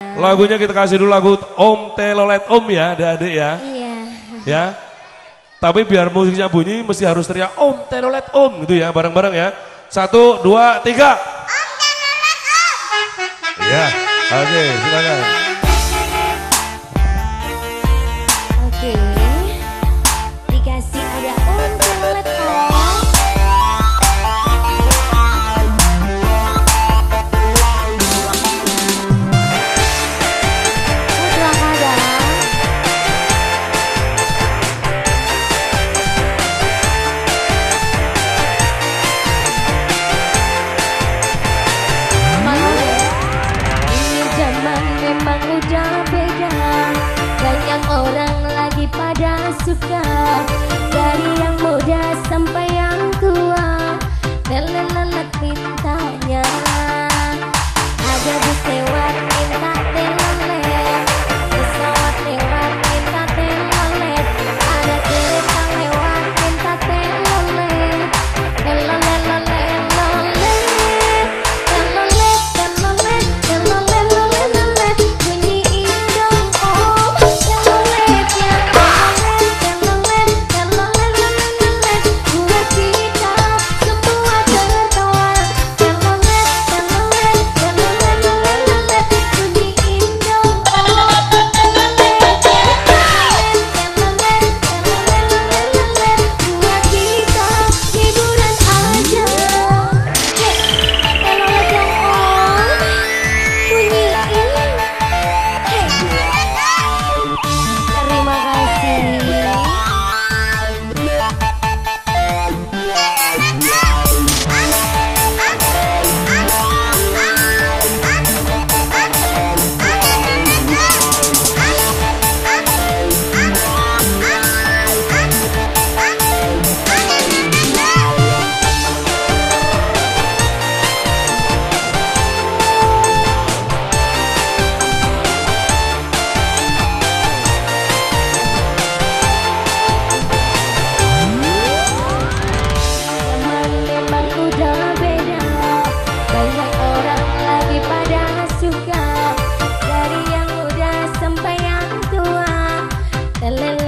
Lagunya kita kasih dulu lagu Om Telolet Om ya adik-adik ya. Iya. Ya. Tapi biar musiknya bunyi mesti harus teriak Om Telolet Om gitu ya bareng-bareng ya. 1, 2, 3. Om Telolet Om. Iya. Oke, silakan. Oke. Dikasih ada Om Telolet Om. Suka dari yang muda sampai yang tua, telelet mintanya. Ada bus lewat minta telelet, pesawat lewat minta telelet, ada kereta lewat minta telelet, telelet telelet telelet telelet telelet telelet bunyiin dong om telelet ya. La la la.